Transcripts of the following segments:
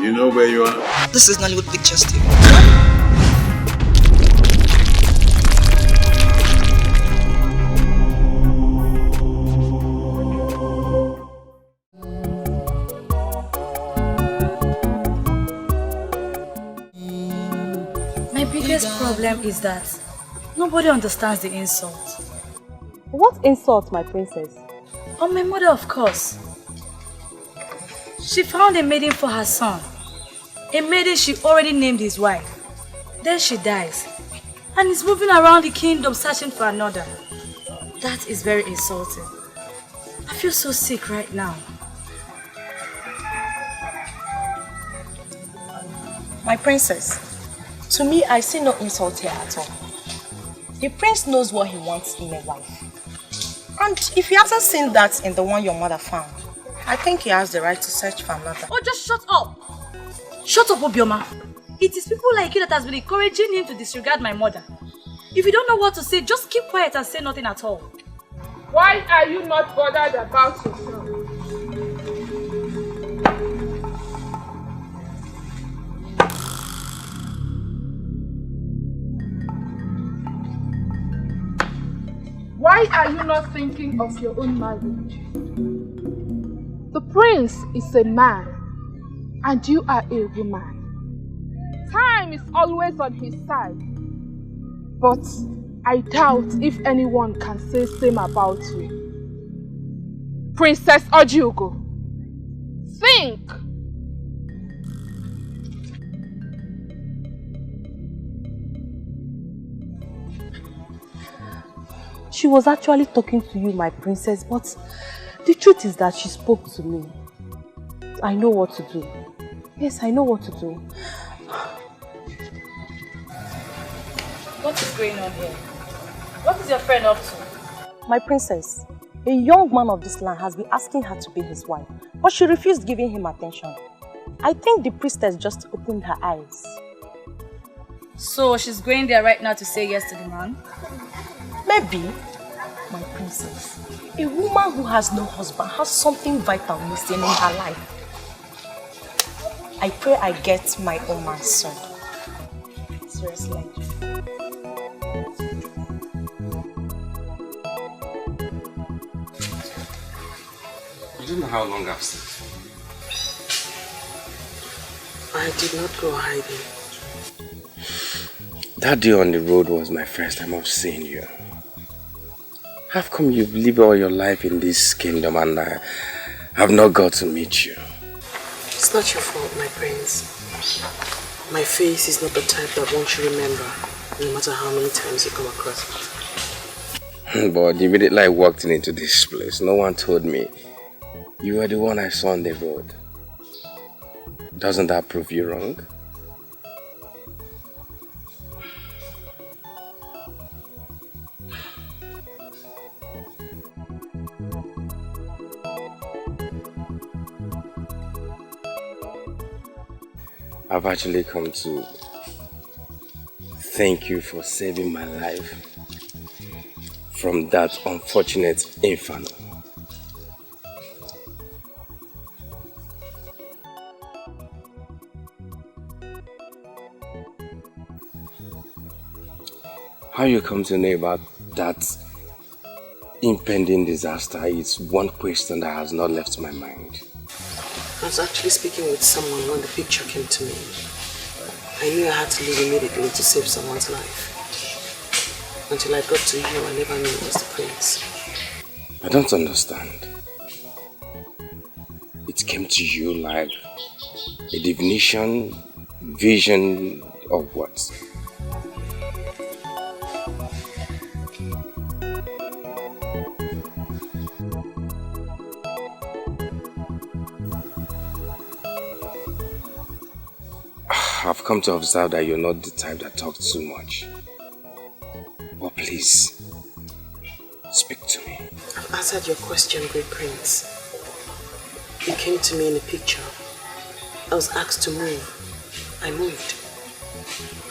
You know where you are? This is Nollywoodpicturestv. My biggest problem is that nobody understands the insult. What insult, my princess? On my mother, of course. She found a maiden for her son. A maiden she already named his wife. Then she dies. And is moving around the kingdom searching for another. That is very insulting. I feel so sick right now. My princess, to me I see no insult here at all. The prince knows what he wants in a wife. And if he hasn't seen that in the one your mother found, I think he has the right to search for another. Oh, just shut up! Shut up, Obioma. It is people like you that has been encouraging him to disregard my mother. If you don't know what to say, just keep quiet and say nothing at all. Why are you not bothered about yourself? Why are you not thinking of your own marriage? The prince is a man, and you are a woman. Time is always on his side. But I doubt if anyone can say same about you. Princess Ojugo, think! She was actually talking to you, my princess, but the truth is that she spoke to me. I know what to do. Yes, I know what to do. What is going on here? What is your friend up to? My princess, a young man of this land has been asking her to be his wife, but she refused giving him attention. I think the priestess just opened her eyes. So she's going there right now to say yes to the man? Maybe, my princess, a woman who has no husband has something vital missing in her life. I pray I get my own man soon. Seriously. You don't know how long I've seen you. I did not go hiding. That day on the road was my first time of seeing you. How come you've lived all your life in this kingdom and I have not got to meet you? It's not your fault, my prince. My face is not the type that one should remember, no matter how many times you come across it. But immediately I walked into this place, no one told me you were the one I saw on the road. Doesn't that prove you wrong? I've actually come to thank you for saving my life from that unfortunate inferno. How you come to know about that impending disaster is one question that has not left my mind. I was actually speaking with someone when the picture came to me. I knew I had to leave immediately to save someone's life. Until I got to you, I never knew it was the prince. I don't understand. It came to you like a divination, vision, or what? I've come to observe that you're not the type that talks too much. But please, speak to me. I've answered your question, great prince. You came to me in a picture. I was asked to move. I moved.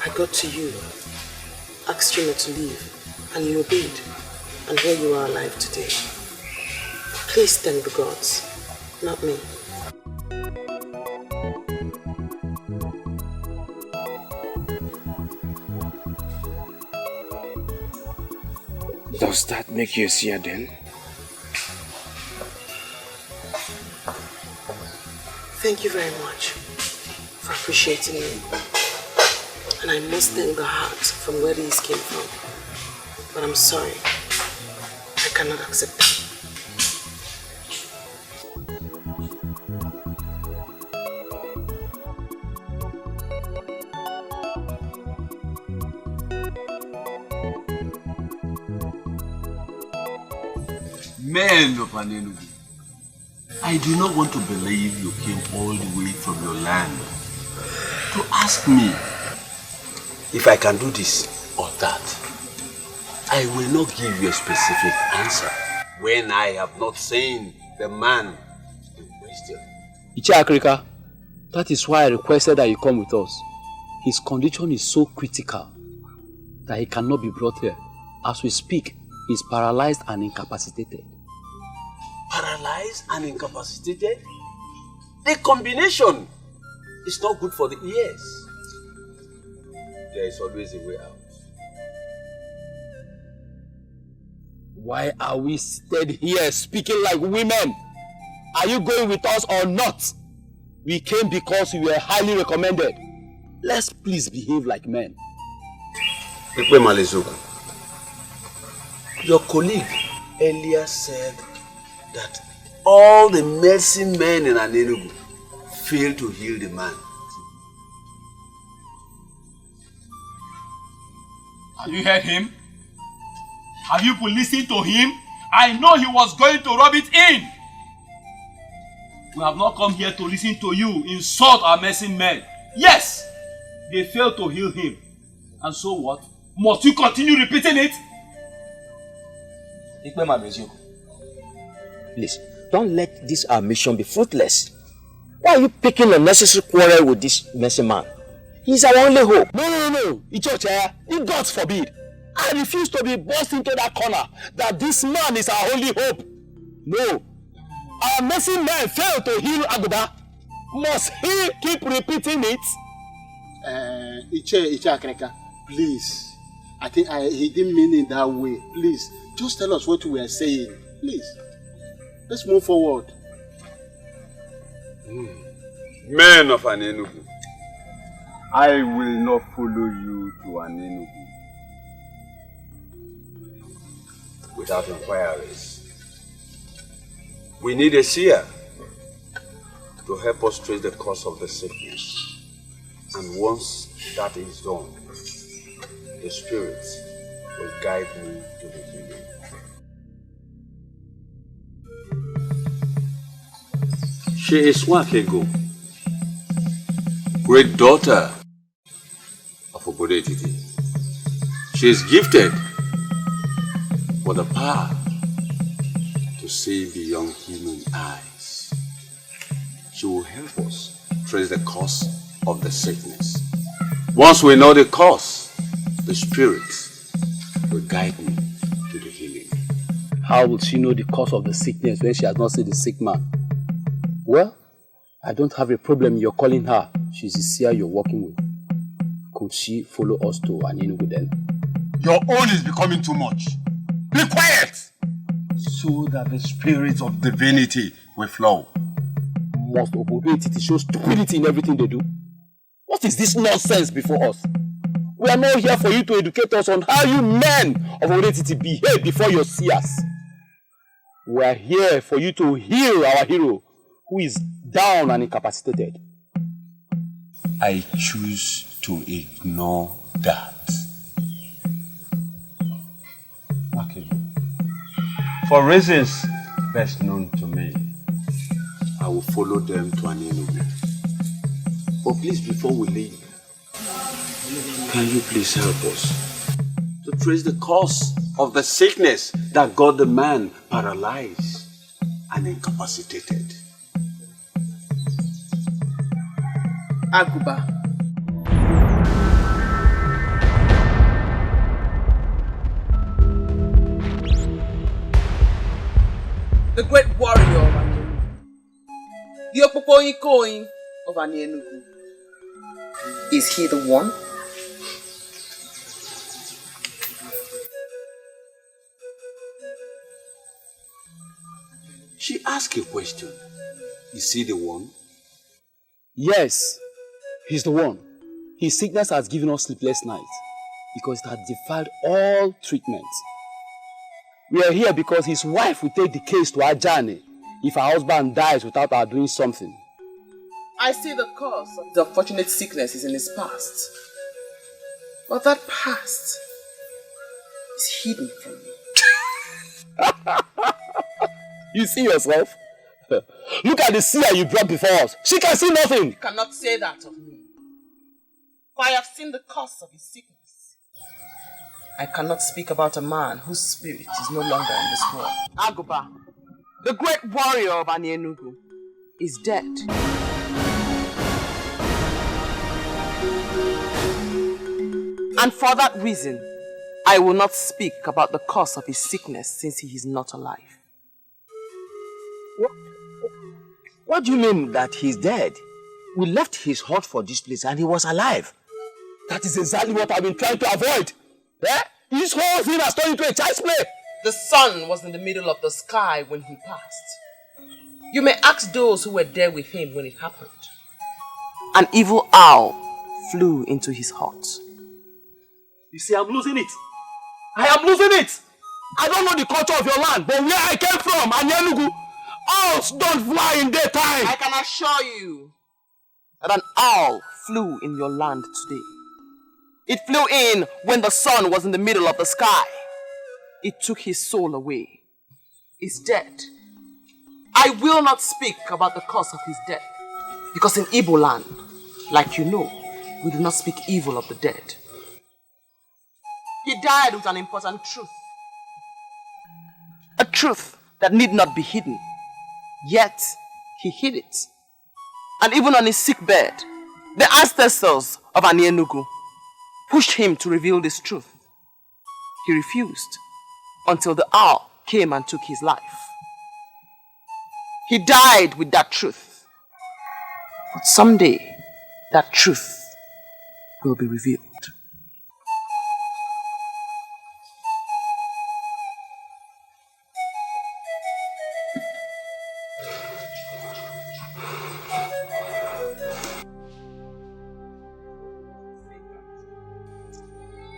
I got to you, asked you not to leave, and you obeyed. And here you are alive today. Please thank the gods, not me. Does that make you a seer then? Thank you very much for appreciating me. And I must thank the heart from where these came from. But I'm sorry. I cannot accept that. Men of Anenugu, I do not want to believe you came all the way from your land to ask me if I can do this or that. I will not give you a specific answer when I have not seen the man in question. Iche Akrika, that is why I requested that you come with us. His condition is so critical that he cannot be brought here. As we speak, he is paralyzed and incapacitated. Paralyzed and incapacitated? The combination is not good for the ears. There is always a way out. Why are we seated here speaking like women? Are you going with us or not? We came because we were highly recommended. Let's please behave like men. Igwe Malezoku, your colleague earlier said that all the medicine men in Anenugu failed to heal the man. Have you heard him? Have you listened to him? I know he was going to rub it in. We have not come here to listen to you insult our medicine men. Yes, they failed to heal him. And so what? Must you continue repeating it? Please, don't let this our mission be fruitless. Why are you picking unnecessary quarrel with this messy man? He's our only hope. No. Ichoche, God forbid. I refuse to be forced into that corner that this man is our only hope. No. Our messy man failed to heal Aguda. Must he keep repeating it? Iche Akreka, please. I think he didn't mean it that way. Please, just tell us what we are saying. Please. Let's move forward. Men of Anenugu, I will not follow you to Anenugu without inquiries. We need a seer to help us trace the cause of the sickness. And once that is done, the Spirit will guide me to the healing. She is Nwakaego, great daughter of Odoputa. She is gifted with the power to see beyond human eyes. She will help us trace the cause of the sickness. Once we know the cause, the Spirit will guide me to the healing. How will she know the cause of the sickness when she has not seen the sick man? Well, I don't have a problem you're calling her. She's the seer you're working with. Could she follow us to Anenugu then? Your own is becoming too much. Be quiet! So that the Spirit of divinity will flow. Must Odoputa show stupidity in everything they do? What is this nonsense before us? We are not here for you to educate us on how you men of Odoputa behave before your seers. We are here for you to heal our hero, who is down and incapacitated. I choose to ignore that. Okay. For reasons best known to me, I will follow them to Anenugu. But please, before we leave, can you please help us to trace the cause of the sickness that got the man paralyzed and incapacitated? Aguba. The great warrior of Anenugu. The Okojie of Anenugu. Is he the one? ask a question. Is he the one? Yes, he's the one. His sickness has given us sleepless nights because it has defied all treatment. We are here because his wife will take the case to Ajani if her husband dies without her doing something. I see the cause of the unfortunate sickness is in his past. But that past is hidden from me. You see yourself? Look at the seer you brought before us. She can see nothing. You cannot say that of me. For I have seen the cause of his sickness. I cannot speak about a man whose spirit is no longer in this world. Aguba, the great warrior of Anienugu, is dead. And for that reason, I will not speak about the cause of his sickness since he is not alive. What do you mean that he's dead? We left his hut for this place and he was alive. That is exactly what I've been trying to avoid. Eh? This whole thing has turned into a child's play. The sun was in the middle of the sky when he passed. You may ask those who were there with him when it happened. An evil owl flew into his hut. You see, I'm losing it. I am losing it. I don't know the culture of your land, but where I came from, Anienugu, owls don't fly in daytime. I can assure you that an owl flew in your land today. It flew in when the sun was in the middle of the sky. It took his soul away. He's dead. I will not speak about the cause of his death, because in Igbo land, like you know, we do not speak evil of the dead. He died with an important truth. A truth that need not be hidden. Yet, he hid it. And even on his sick bed, the ancestors of Anienugu pushed him to reveal this truth. He refused until the owl came and took his life. He died with that truth. But someday, that truth will be revealed.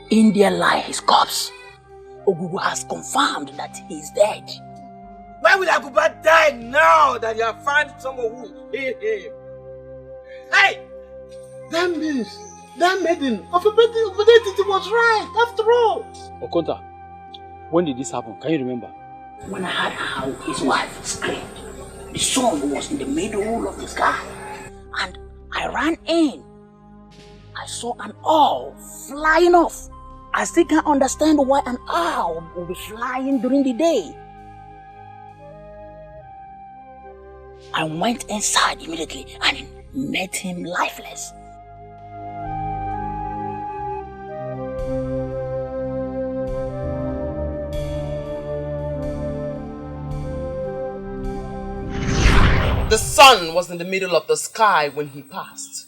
In there lie his corpse. Ogugu has confirmed that he is dead. Why will Aguba die now that you have found someone who will heal him? Hey! That means that maiden of Odoputa was right, after all. Okonta, when did this happen? Can you remember? When I heard how his wife screamed, the sun was in the middle of the sky. And I ran in. I saw an owl flying off. I still can't understand why an owl will be flying during the day. I went inside immediately and met him lifeless. The sun was in the middle of the sky when he passed.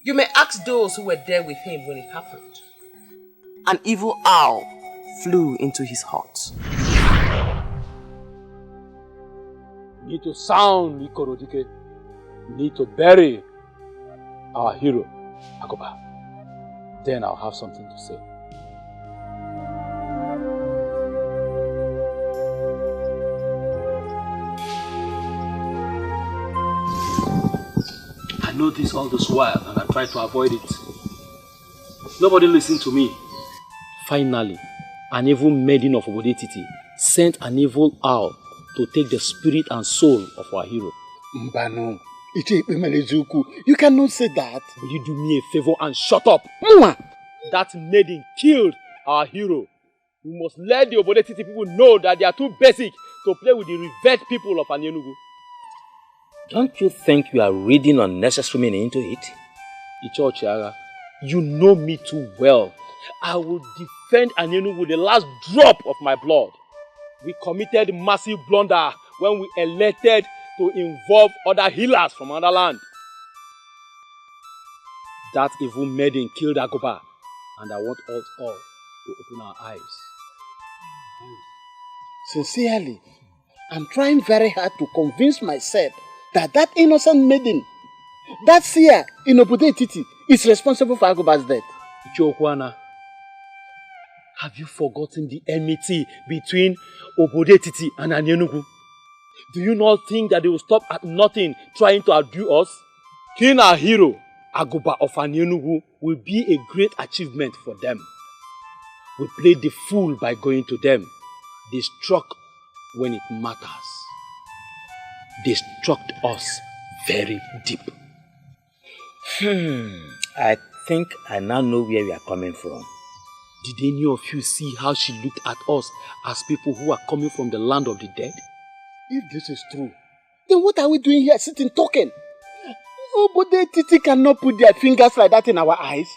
You may ask those who were there with him when it happened. An evil owl flew into his hut. We need to sound Ikorodike. We need to bury our hero, Agoba. Then I'll have something to say. I know this all this while and I try to avoid it. Nobody listened to me. Finally, an evil maiden of Odoputa sent an evil owl to take the spirit and soul of our hero. Mbano, you cannot say that. Will you do me a favor and shut up? That maiden killed our hero. We must let the Odoputa people know that they are too basic to play with the revered people of Anienugu. Don't you think you are reading unnecessary meaning into it? Ichochiaga, you know me too well. I will defend Anienugu with the last drop of my blood. We committed massive blunder when we elected to involve other healers from another land. That evil maiden killed Agoba, and I want us all to open our eyes. Sincerely, I'm trying very hard to convince myself that that innocent maiden, that seer in Obodo Etiti, is responsible for Aguba's death. Chokwana, have you forgotten the enmity between Obodo Etiti and Anienugu? Do you not think that they will stop at nothing trying to outdo us? Killing our hero, Aguba of Anienugu, will be a great achievement for them. We played the fool by going to them. They struck when it matters. They struck us very deep. I think I now know where we are coming from. Did any of you see how she looked at us as people who are coming from the land of the dead? If this is true, then what are we doing here sitting talking? Obodo Etiti cannot put their fingers like that in our eyes.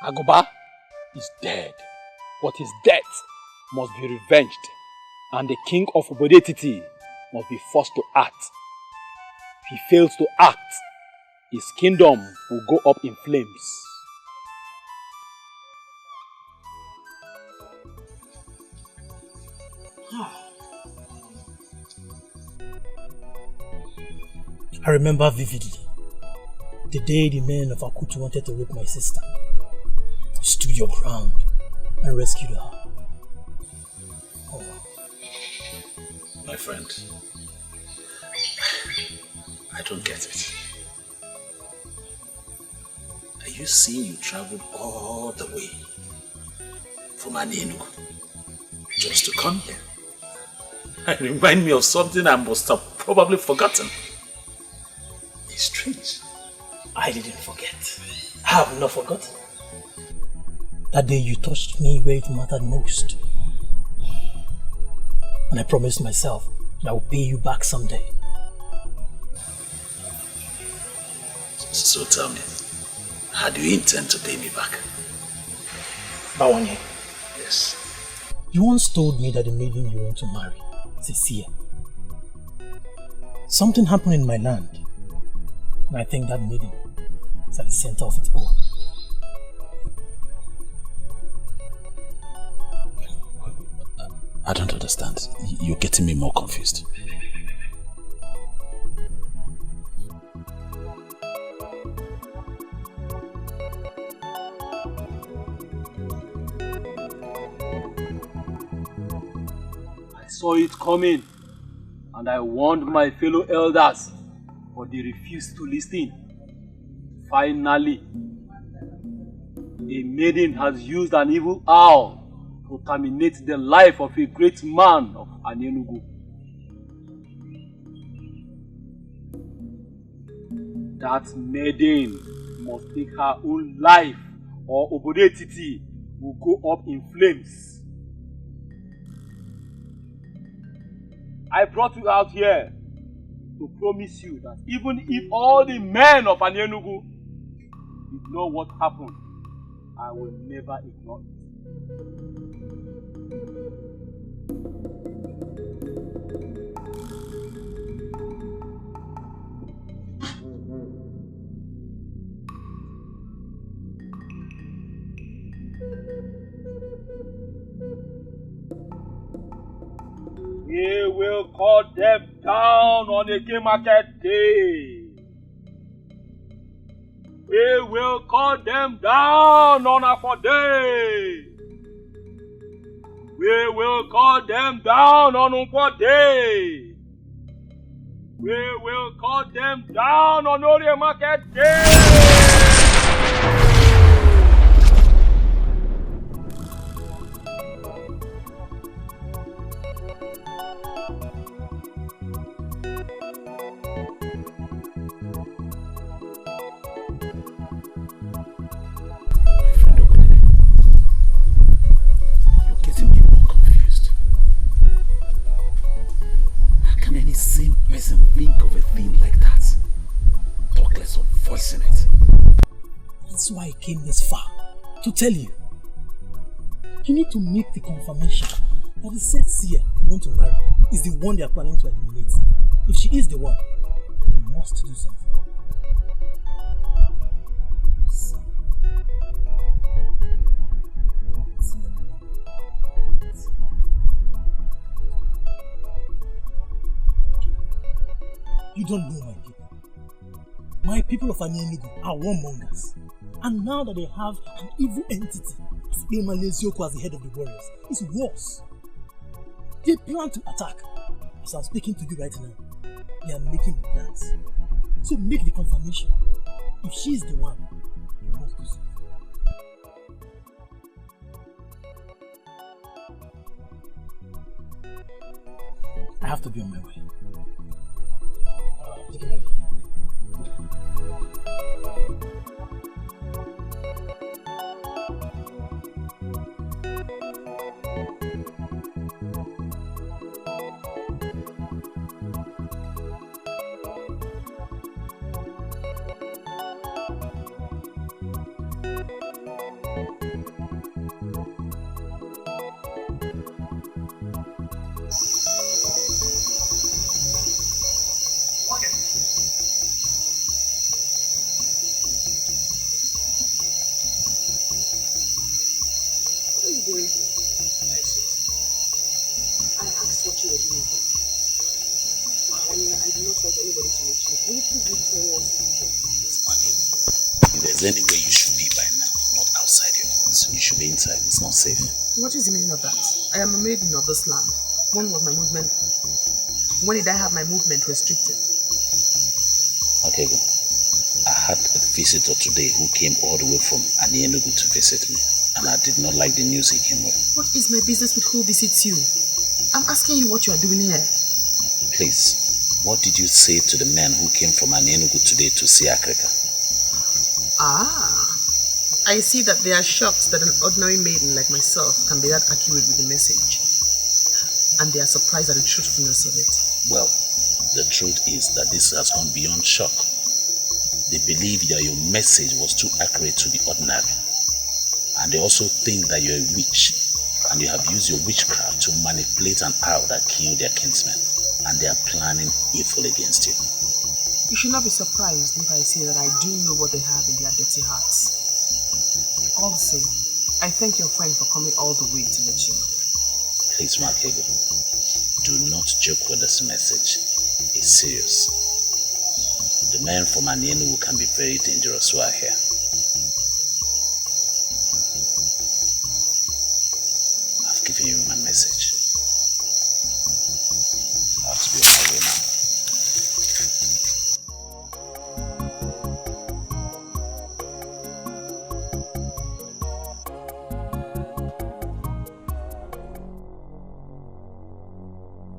Aguba is dead, but his death must be revenged, and the king of Obodo Etiti must be forced to act. If he fails to act, his kingdom will go up in flames. I remember vividly the day the men of Akutu wanted to rape my sister. You stood your ground and rescued her. Oh. My friend, I don't get it. Are you saying you traveled all the way from Anienugu just to come here? It reminds me of something I must have probably forgotten. It's strange. I didn't forget. I have not forgotten. That day you touched me where it mattered most. And I promised myself that I will pay you back someday. So tell me, how do you intend to pay me back? Bawanye. Yes. You once told me that the maiden you want to marry is a seer. Something happened in my land, and I think that maiden is at the center of it all. I don't understand. You're getting me more confused. I saw it coming, and I warned my fellow elders, but they refused to listen. Finally, a maiden has used an evil owl to terminate the life of a great man of Anienugu. That maiden must take her own life, or Obodo Etiti will go up in flames. I brought you out here to promise you that even if all the men of Anienugu ignore what happened, I will never ignore it. We will cut them down on the King Market Day. We will cut them down on Offor Day. We will cut them down on Offor Day. We will cut them down on Orie Market Day. Think of a thing like that. Talk less of voicing it. That's why I came this far, to tell you. You need to make the confirmation that the said seer you want to marry is the one they are planning to eliminate. If she is the one, you must do something. You don't know my people. My people of Enugu are warmongers. And now that they have an evil entity, Eziokwu as the head of the warriors, it's worse. They plan to attack. As I'm speaking to you right now, they are making the plans. So make the confirmation. If she is the one, you must do so. I have to be on my way. Take it. If there's any way you should be by now, not outside your house, you should be inside. It's not safe. What is the meaning of that? I am a maiden of this land. When was my movement? When did I have my movement restricted? Okojie, I had a visitor today who came all the way from Enugu to visit me, and I did not like the news he came with. What is my business with who visits you? I'm asking you what you are doing here. Please, what did you say to the men who came from Enugu today to see Africa? I see that they are shocked that an ordinary maiden like myself can be that accurate with the message. And they are surprised at the truthfulness of it. Well, the truth is that this has gone beyond shock. They believe that your message was too accurate to the ordinary. And they also think that you're a witch, and you have used your witchcraft to manipulate an owl that killed their kinsmen. And they are planning evil against you. You should not be surprised if I say that I do know what they have in their dirty hearts. All the same, I thank your friend for coming all the way to let you know. Please, Nwakaego, do not joke with this message. It's serious. The men from Enugu can be very dangerous who are here. I've given you my message. I have to be on my way now.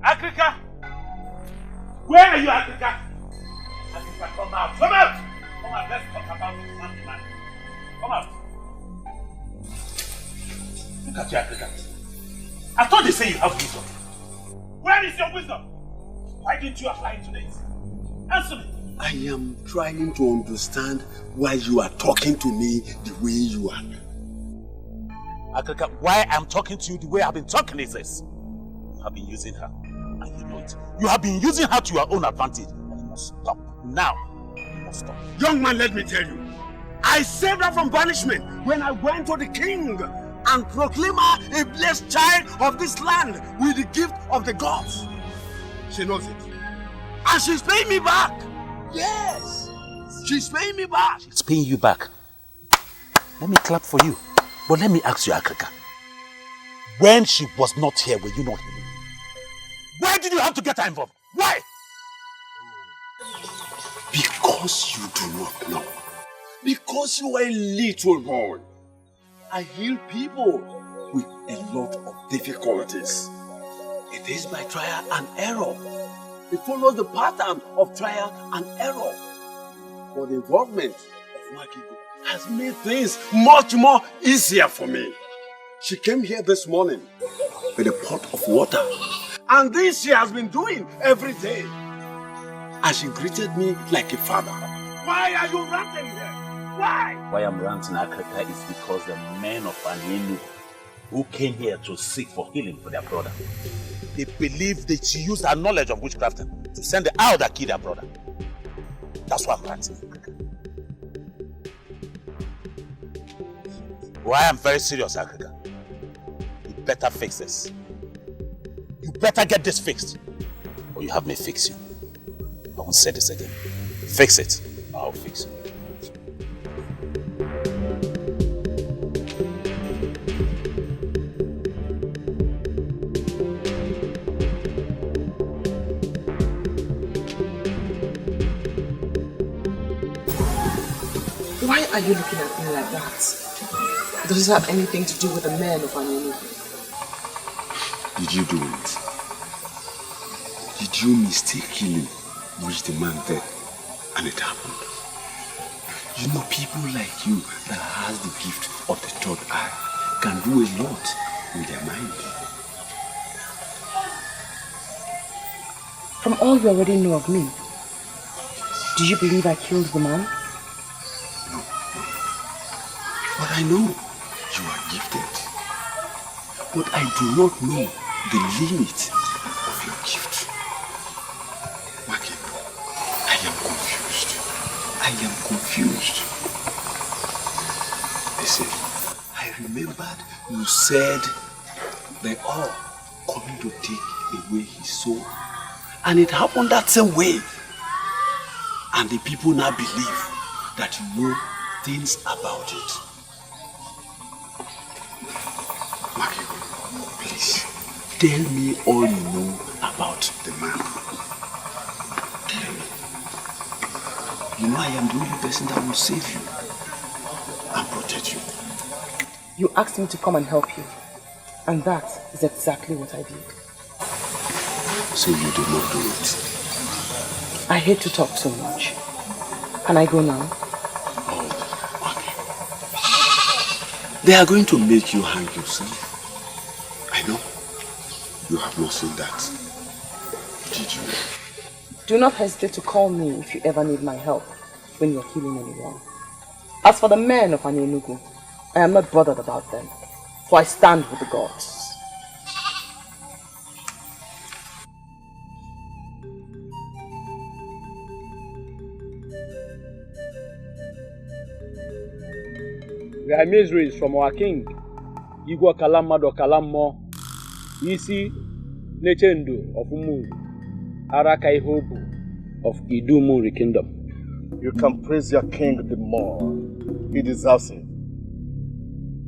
Africa! Where are you, Africa? Africa, come out! Come out! Come out, let's talk about this man. Come out! Look at you, Africa. I thought they say you have wisdom. Where is your wisdom? Why didn't you apply it to this? Answer me! I am trying to understand why you are talking to me the way you are. Africa, why I'm talking to you the way I've been talking is this. You have been using her. And you know it. You have been using her to your own advantage. And you must stop. Now, you must stop. Young man, let me tell you. I saved her from banishment when I went to the king and proclaimed her a blessed child of this land with the gift of the gods. She knows it. And she's paying me back. Yes. She's paying me back. She's paying you back. Let me clap for you. But let me ask you, Africa. When she was not here, were you not here? Why did you have to get her involved? Why? Because you do not know. Because you are a little boy. I heal people with a lot of difficulties. It is by trial and error. It follows the pattern of trial and error. But the involvement of Nwakaego has made things much more easier for me. She came here this morning with a pot of water. And this she has been doing every day. And she greeted me like a father. Why are you ranting here? Why? Why I'm ranting, Africa, is because the men of Enugu who came here to seek for healing for their brother, they believe that she used her knowledge of witchcraft to send the owl that killed their brother. That's why I'm ranting. Why I'm very serious, Africa. You better fix this. You better get this fixed, or you have me fix you. I won't say this again. Fix it. I'll fix it. Why are you looking at me like that? Does this have anything to do with the men of Anenu? Did you do it? Did you mistakenly wish the man dead and it happened? You know, people like you that has the gift of the third eye can do a lot with their mind. From all you already know of me, do you believe I killed the man? But I know you are gifted. But I do not know the limit of your gift. Nwakaego, I am confused. I am confused. Listen, I remembered you said they are coming to take away his soul. And it happened that same way. And the people now believe that you know things about it. Nwakaego, please, tell me all you know about the man. Tell me. You know I am the only person that will save you and protect you. You asked me to come and help you, and that is exactly what I did. So you did not do it? I hate to talk so much. Can I go now? They are going to make you hang yourself. I know. You have not seen that. Did you? Do not hesitate to call me if you ever need my help when you're killing anyone. As for the men of Anyenugu, I am not bothered about them, for I stand with the gods. We are miseries from our king, Igwe Kalamado Kalamo, Isi Nechendu of Umu, Arakaihobu of Idumuri Kingdom. You can praise your king the more. He deserves it.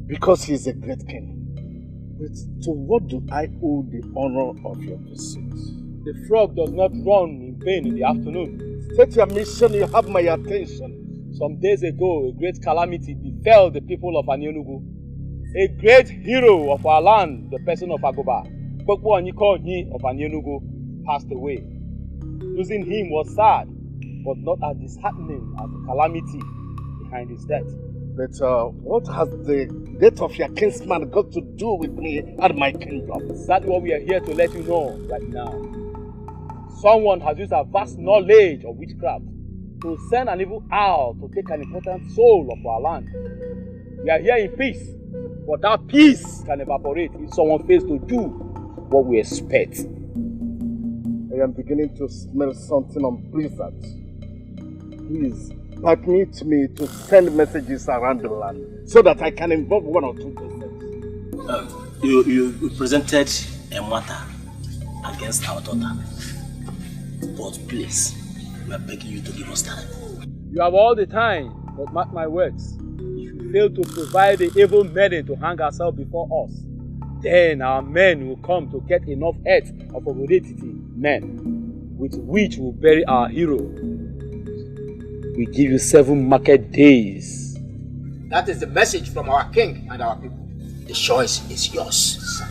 Because he is a great king. But to what do I owe the honor of your pursuit? The frog does not run in vain in the afternoon. State your mission, you have my attention. Some days ago, a great calamity befell the people of Anyenugu. A great hero of our land, the person of Agoba, Okojie of Anyenugu, passed away. Losing him was sad, but not as disheartening as the calamity behind his death. But what has the death of your kinsman got to do with me and my kingdom? That's what we are here to let you know right now. Someone has used a vast knowledge of witchcraft to send an evil owl to take an important soul of our land. We are here in peace, but that peace can evaporate if someone fails to do what we expect. I am beginning to smell something unpleasant. Please, permit me to send messages around the land so that I can involve one or two persons. You presented a matter against our daughter. But please, we are begging you to give us time. You have all the time, but mark my words. If you fail to provide the evil maiden to hang herself before us, then our men will come to get enough heads of Odoputa men, with which we'll bury our hero. We give you 7 market days. That is the message from our king and our people. The choice is yours.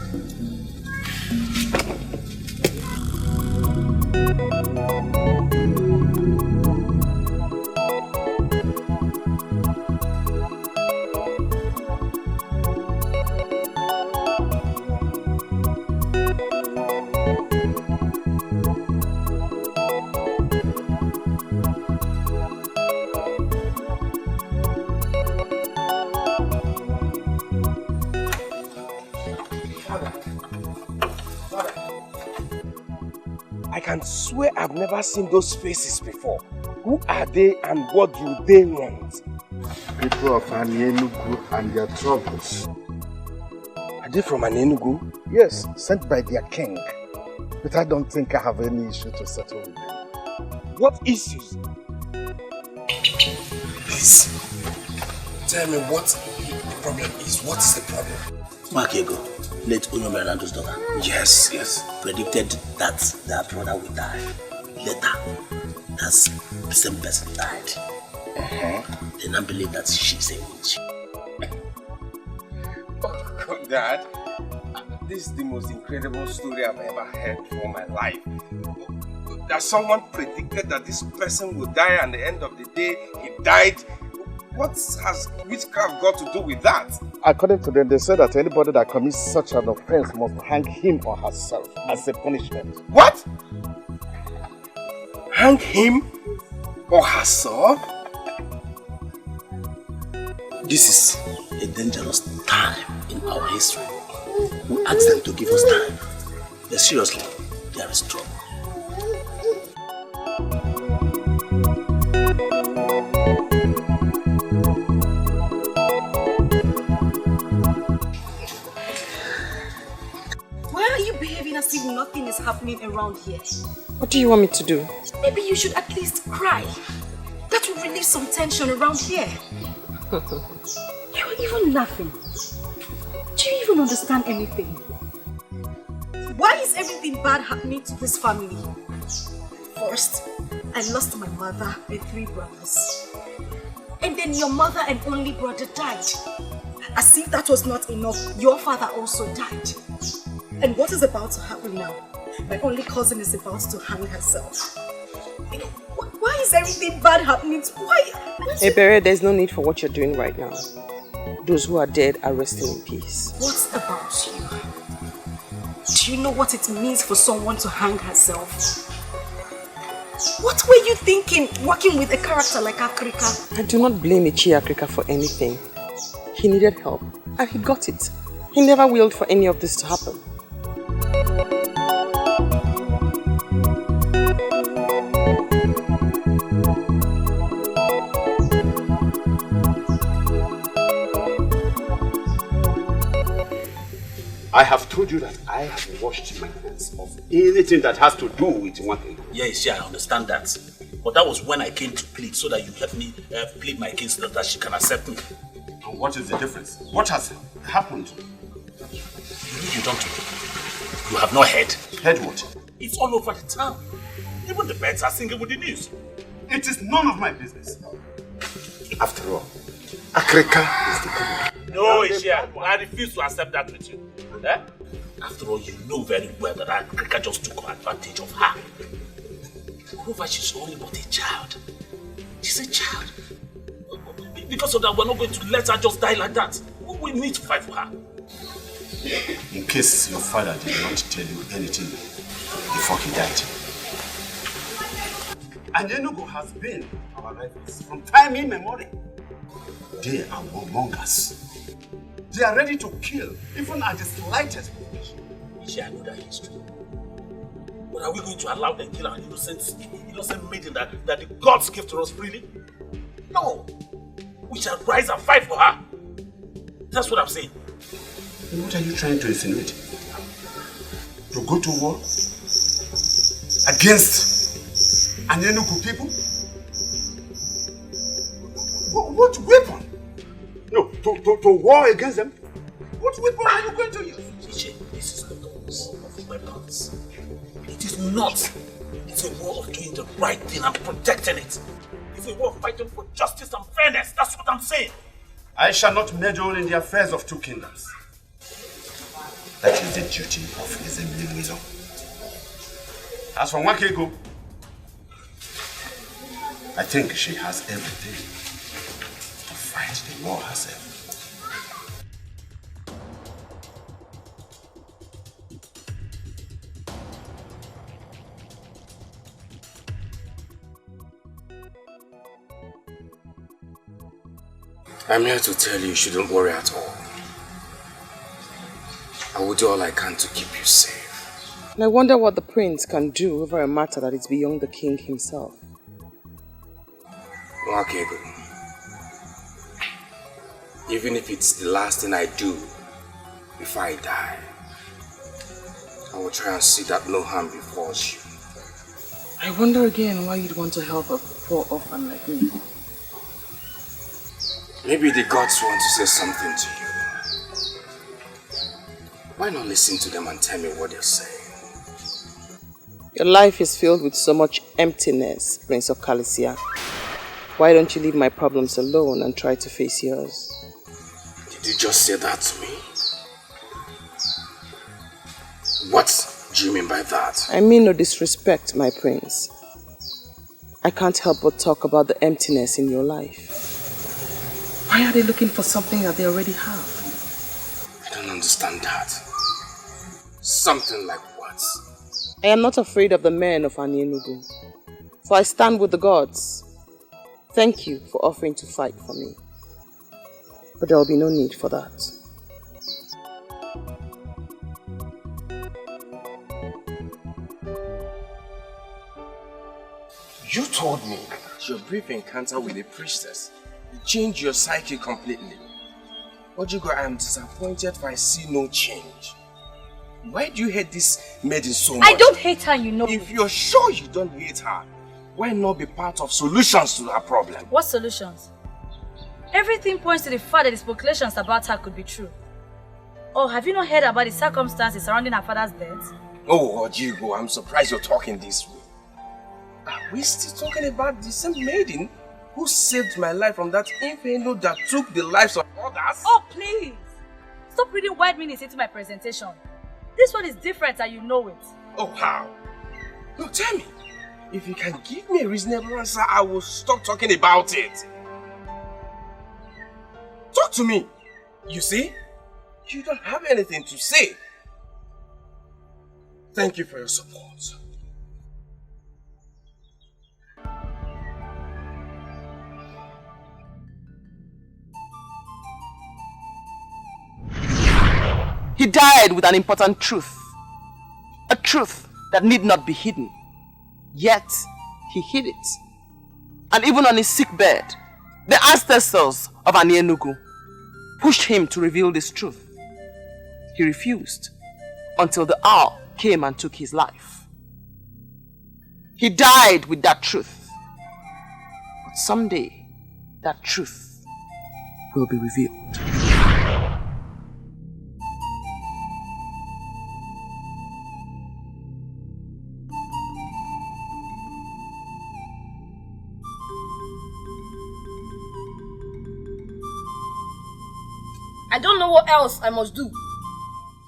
I can swear I've never seen those faces before. Who are they and what do they want? People of Anyenugu and their troubles. Are they from Anyenugu? Yes, sent by their king. But I don't think I have any issue to settle with them. What issues? Please, tell me what the problem is. What is the problem? Nwakaego, late Onyomerando's daughter. Yes. Predicted that their brother would die. Later, that's the same person died. They now believe that she's a witch. Oh, Dad, this is the most incredible story I've ever heard for my life. That someone predicted that this person would die, and at the end of the day, he died. What has witchcraft got to do with that? According to them, they said that anybody that commits such an offense must hang him or herself as a punishment. What? Hang him or herself? This is a dangerous time in our history. We asked them to give us time. But seriously, there is trouble. Why are you behaving as if nothing is happening around here? What do you want me to do? Maybe you should at least cry. That will relieve some tension around here. You're even laughing. Do you even understand anything? Why is everything bad happening to this family? First, I lost my mother and 3 brothers. And then your mother and only brother died. As if that was not enough, your father also died. And what is about to happen now? My only cousin is about to hang herself. Why is everything bad happening? Why? Ebere, there's no need for what you're doing right now. Those who are dead are resting in peace. What about you? Do you know what it means for someone to hang herself? What were you thinking working with a character like Africa? I do not blame Ichi Africa for anything. He needed help and he got it. He never willed for any of this to happen. I have told you that I have washed my hands of anything that has to do with Nwakaego. Yes, I understand that. But that was when I came to plead, so that you help me plead my case so that she can accept me. And what is the difference? What has happened? You don't know. You have not heard. Heard what? It's all over the town. Even the birds are singing with the news. It is none of my business. After all, Africa is the criminal. No, Ishia, I refuse to accept that with you. Eh? After all, you know very well that Africa just took advantage of her. Moreover, she's only but a child. She's a child. Because of that, we're not going to let her just die like that. We need to fight for her. In case your father did not tell you anything before he died. And Enugu has been our rivals from time immemorial. They are warmongers. They are ready to kill, even at the slightest provocation. I know that history. But are we going to allow them to kill our innocent maiden that the gods give to us freely? No. We shall rise and fight for her. That's what I'm saying. And what are you trying to insinuate? To go to war? Against an Enugu people? What weapon? No, to war against them? What weapon are you going to use? Uche, this is not a war of weapons. It is not. It's a war of doing the right thing and protecting it. It's a war of fighting for justice and fairness. That's what I'm saying. I shall not meddle in the affairs of 2 kingdoms. That is the duty of Igidimgba. As for Nwakaego, I think she has everything to fight the war herself. I'm here to tell you shouldn't worry at all. I will do all I can to keep you safe. And I wonder what the prince can do over a matter that is beyond the king himself. Nwakaego, even if it's the last thing I do before I die, I will try and see that no harm befalls you. I wonder again why you'd want to help a poor orphan like me. Maybe the gods want to say something to you. Why not listen to them and tell me what they're saying? Your life is filled with so much emptiness, Prince of Calicia. Why don't you leave my problems alone and try to face yours? Did you just say that to me? What do you mean by that? I mean no disrespect, my prince. I can't help but talk about the emptiness in your life. Why are they looking for something that they already have? I don't understand that. Something like what? I am not afraid of the men of Anienugu, for I stand with the gods. Thank you for offering to fight for me. But there will be no need for that. You told me your brief encounter with the priestess changed your psyche completely. Ojigo, I am disappointed for I see no change. Why do you hate this maiden so much? I don't hate her, you know. If you're sure you don't hate her, why not be part of solutions to her problem? What solutions? Everything points to the fact that the speculations about her could be true. Oh, have you not heard about the circumstances surrounding her father's death? Oh, Ojigo, I'm surprised you're talking this way. Are we still talking about the same maiden who saved my life from that inferno that took the lives of others? Oh, please! Stop reading wide meanings into my presentation. This one is different and you know it. Oh, how? No, tell me. If you can give me a reasonable answer, I will stop talking about it. Talk to me. You see? You don't have anything to say. Thank you for your support. He died with an important truth. A truth that need not be hidden. Yet, he hid it. And even on his sick bed, the ancestors of Anienugu pushed him to reveal this truth. He refused until the hour came and took his life. He died with that truth. But someday, that truth will be revealed. I don't know what else I must do.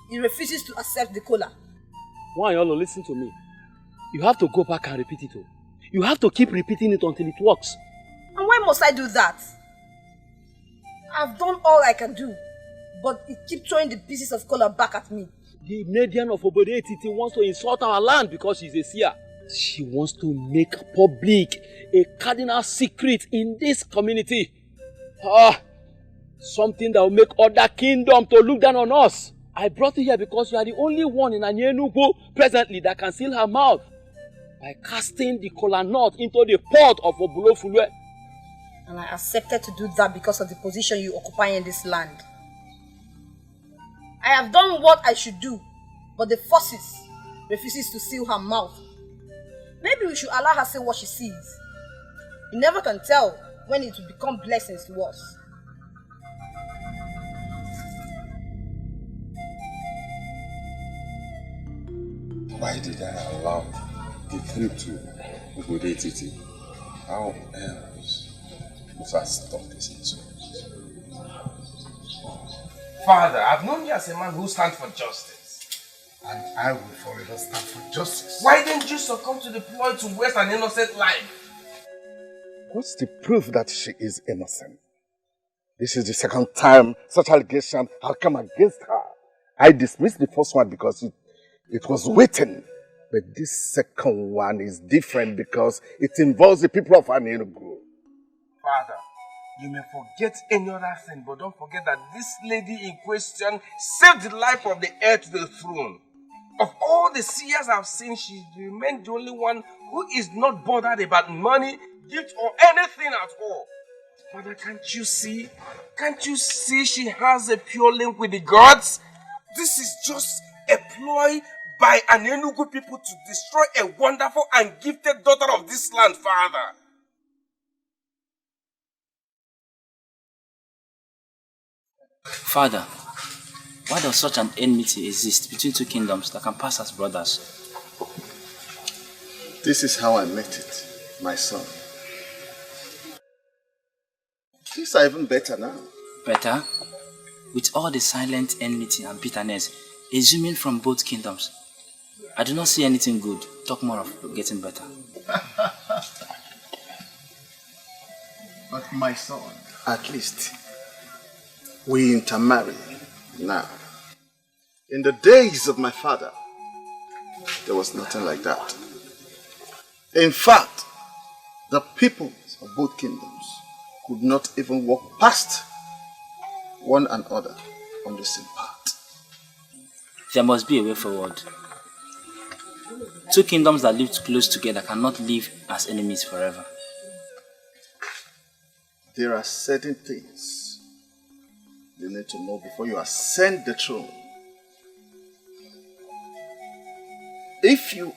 He refuses to accept the cola. Why, Yolo, listen to me. You have to go back and repeat it. You have to keep repeating it until it works. And why must I do that? I've done all I can do, but he keeps throwing the pieces of cola back at me. The maiden of Okojie wants to insult our land because she's a seer. She wants to make public a cardinal secret in this community. Something that will make other kingdoms to look down on us. I brought you here because you are the only one in Anienugu presently that can seal her mouth by casting the kola nut into the pot of Obulofulwe. And I accepted to do that because of the position you occupy in this land. I have done what I should do, but the forces refuses to seal her mouth. Maybe we should allow her say what she sees. You never can tell when it will become blessings to us. Why did I allow the trip to Okojie? How else must I stop this insolence? Father, I've known you as a man who stands for justice. And I will forever stand for justice. Why didn't you succumb to the ploy to waste an innocent life? What's the proof that she is innocent? This is the second time such allegations have come against her. I dismissed the first one because it was written. But this second one is different because it involves the people of Anienugu. Father, you may forget any other thing, but don't forget that this lady in question saved the life of the heir to the throne. Of all the seers I've seen, she remained the only one who is not bothered about money, gift, or anything at all. Father, can't you see? Can't you see she has a pure link with the gods? This is just a ploy by an Enugu people to destroy a wonderful and gifted daughter of this land, Father. Father, why does such an enmity exist between two kingdoms that can pass as brothers? This is how I met it, my son. Things are even better now. Better? With all the silent enmity and bitterness exhuming from both kingdoms, I do not see anything good. Talk more of getting better. But my son, at least, we intermarry now. In the days of my father, there was nothing like that. In fact, the peoples of both kingdoms could not even walk past one another on the same path. There must be a way forward. Two kingdoms that lived close together cannot live as enemies forever. There are certain things you need to know before you ascend the throne. If you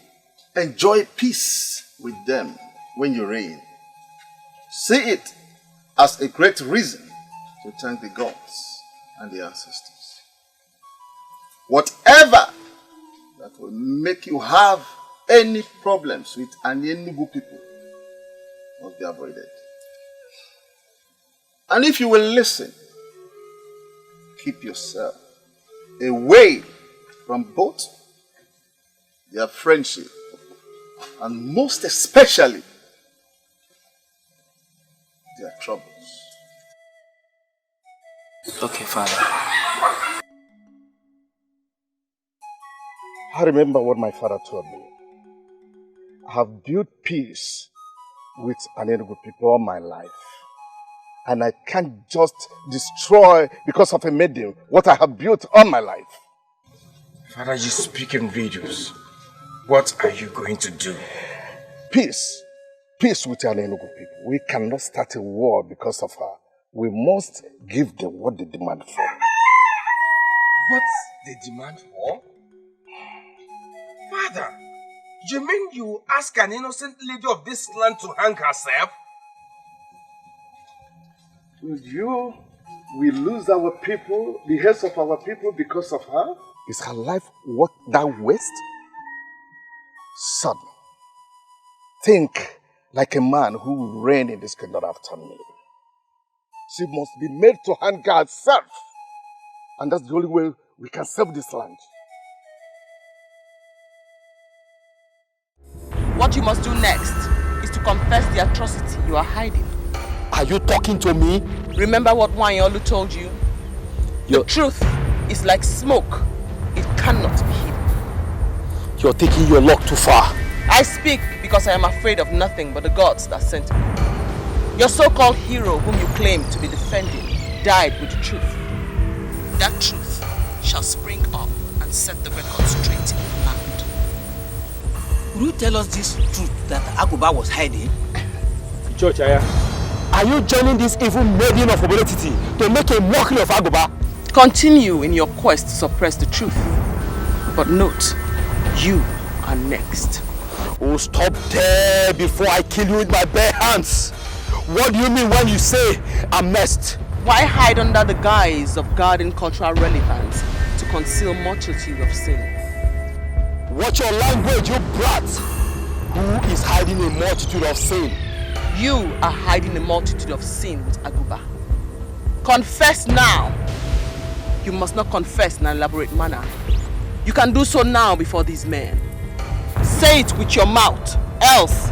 enjoy peace with them when you reign, see it as a great reason to thank the gods and the ancestors. Whatever that will make you have any problems with an Enugu people must be avoided. And if you will listen, keep yourself away from both their friendship and most especially their troubles. Okay, Father. I remember what my father told me. I have built peace with an Enugu people all my life. And I can't just destroy, because of a maiden, what I have built all my life. Father, you speak in riddles. What are you going to do? Peace. Peace with an Enugu people. We cannot start a war because of her. We must give them what they demand for. What they demand for? Father, you mean you ask an innocent lady of this land to hang herself? We lose our people, the heads of our people because of her? Is her life worth that waste? Son, think like a man who will reign in this kingdom after me. She must be made to hang herself. And that's the only way we can save this land. What you must do next is to confess the atrocity you are hiding. Are you talking to me? Remember what Wanyolu told you? The truth is like smoke. It cannot be hidden. You're taking your luck too far. I speak because I am afraid of nothing but the gods that sent me. Your so-called hero whom you claim to be defending died with the truth. That truth shall spring up and set the record straight in the land. Will you tell us this truth that Aguba was hiding? Church, are you joining this evil maiden of Odoputa to make a mockery of Aguba? Continue in your quest to suppress the truth. But note, you are next. Oh, stop there before I kill you with my bare hands. What do you mean when you say I'm next? Why hide under the guise of guarding cultural relevance to conceal multitude of sin? Watch your language, you brat! Who is hiding a multitude of sin? You are hiding a multitude of sin with Aguba. Confess now. You must not confess in an elaborate manner. You can do so now before these men. Say it with your mouth, else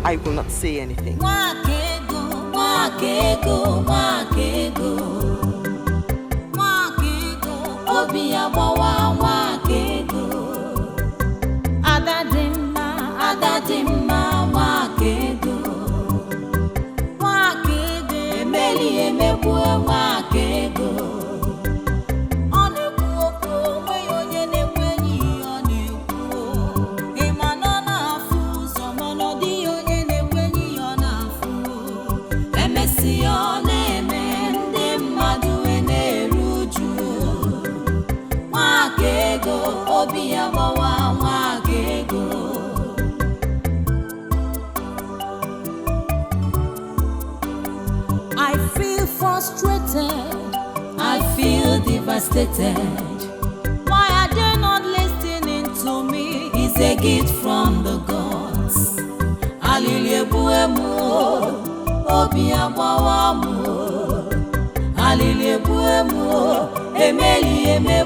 I will not say anything. Nwakaego, Nwakaego, Nwakaego, Nwakaego, obi agbawa Nwakaego, Adadimma, Adadimma, Nwakaego, Nwakaego, emeli emekwu Nwakaego. devastated. Why are they not listening to me? It's a gift from the gods. Aliliebuemu, obiabawamu. Aliliebuemu, emeli eme.